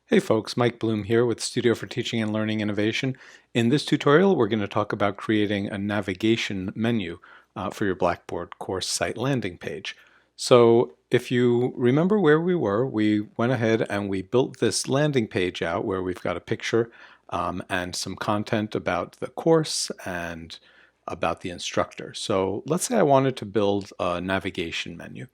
Hey folks, Mike Bloom here with Studio for Teaching and Learning Innovation. In this tutorial, we're going to talk about creating a navigation menu for your Blackboard course site landing page. So if you remember where we were, we went ahead and we built this landing page out where we've got a picture and some content about the course and about the instructor. So let's say I wanted to build a navigation menu.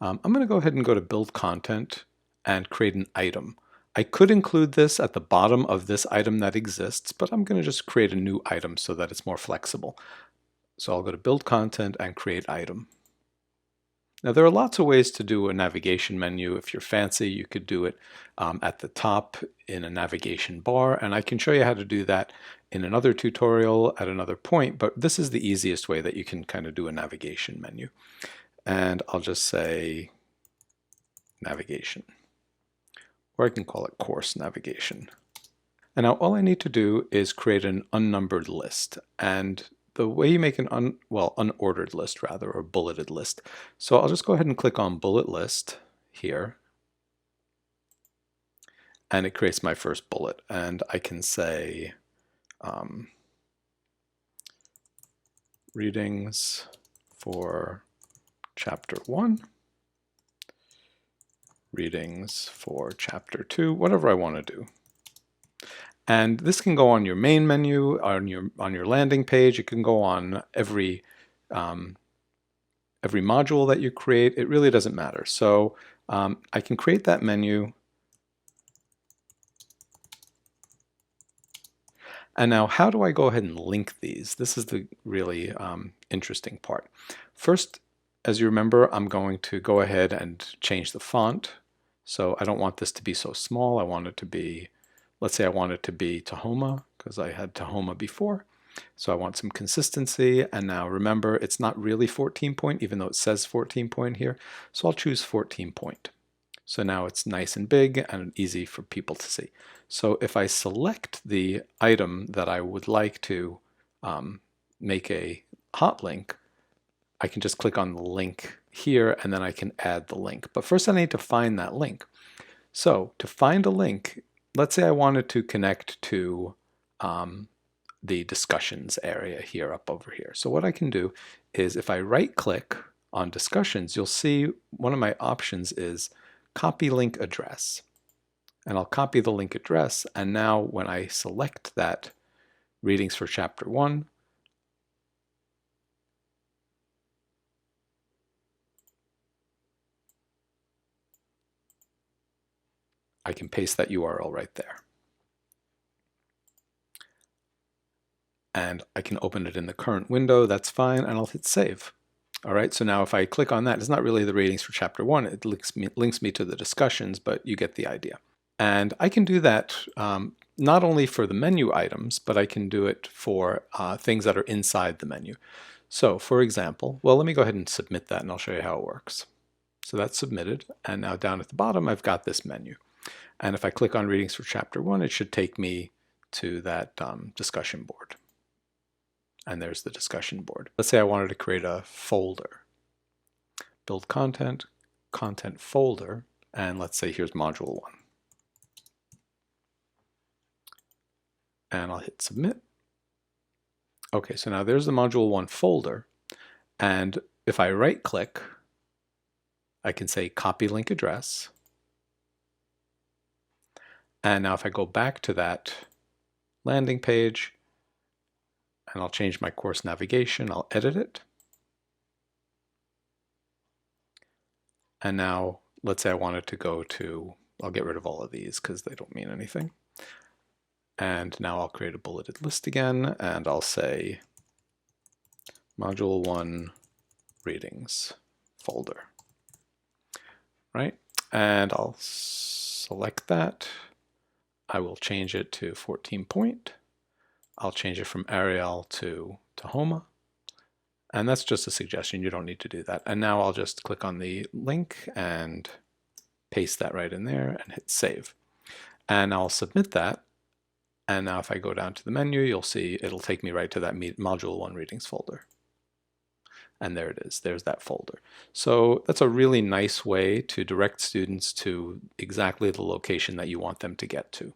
I'm going to go ahead and go to Build Content and create an item. I could include this at the bottom of this item that exists, but I'm going to just create a new item so that it's more flexible. So I'll go to Build Content and Create Item. Now there are lots of ways to do a navigation menu. If you're fancy, you could do it at the top in a navigation bar, and I can show you how to do that in another tutorial at another point, but this is the easiest way that you can kind of do a navigation menu. And I'll just say navigation, or I can call it course navigation. And now all I need to do is create an unnumbered list. And the way you make an unordered list rather, or bulleted list. So I'll just go ahead and click on bullet list here. And it creates my first bullet. And I can say readings for Chapter 1, readings for Chapter 2, whatever I want to do. And this can go on your main menu, on your landing page. It can go on every module that you create. It really doesn't matter. So I can create that menu. And now how do I go ahead and link these? This is the really interesting part. First, as you remember, I'm going to go ahead and change the font. So I don't want this to be so small. I want it to be, let's say I want it to be Tahoma, because I had Tahoma before. So I want some consistency. And now remember, it's not really 14 point, even though it says 14 point here. So I'll choose 14 point. So now it's nice and big and easy for people to see. So if I select the item that I would like to make a hot link, I can just click on the link here and then I can add the link. But first I need to find that link. So to find a link, let's say I wanted to connect to the discussions area here up over here. So what I can do is if I right click on discussions, you'll see one of my options is copy link address. And I'll copy the link address, and now when I select that readings for Chapter 1, I can paste that URL right there. And I can open it in the current window, that's fine, and I'll hit save. All right, so now if I click on that, it's not really the readings for Chapter 1, it links me to the discussions, but you get the idea. And I can do that not only for the menu items, but I can do it for things that are inside the menu. So for example, well, let me go ahead and submit that and I'll show you how it works. So that's submitted, and now down at the bottom I've got this menu. And if I click on readings for Chapter 1, it should take me to that discussion board. And there's the discussion board. Let's say I wanted to create a folder. Build content, content folder, and let's say here's module 1. And I'll hit submit. Okay, so now there's the module 1 folder. And if I right click, I can say copy link address. And now if I go back to that landing page, and I'll change my course navigation, I'll edit it. And now let's say I wanted to go to, I'll get rid of all of these because they don't mean anything. And now I'll create a bulleted list again, and I'll say module 1 readings folder, right? And I'll select that. I will change it to 14 point. I'll change it from Arial to Tahoma. And that's just a suggestion, you don't need to do that. And now I'll just click on the link and paste that right in there and hit save. And I'll submit that. And now if I go down to the menu, you'll see it'll take me right to that module 1 readings folder. and there it is. There's that folder. So that's a really nice way to direct students to exactly the location that you want them to get to.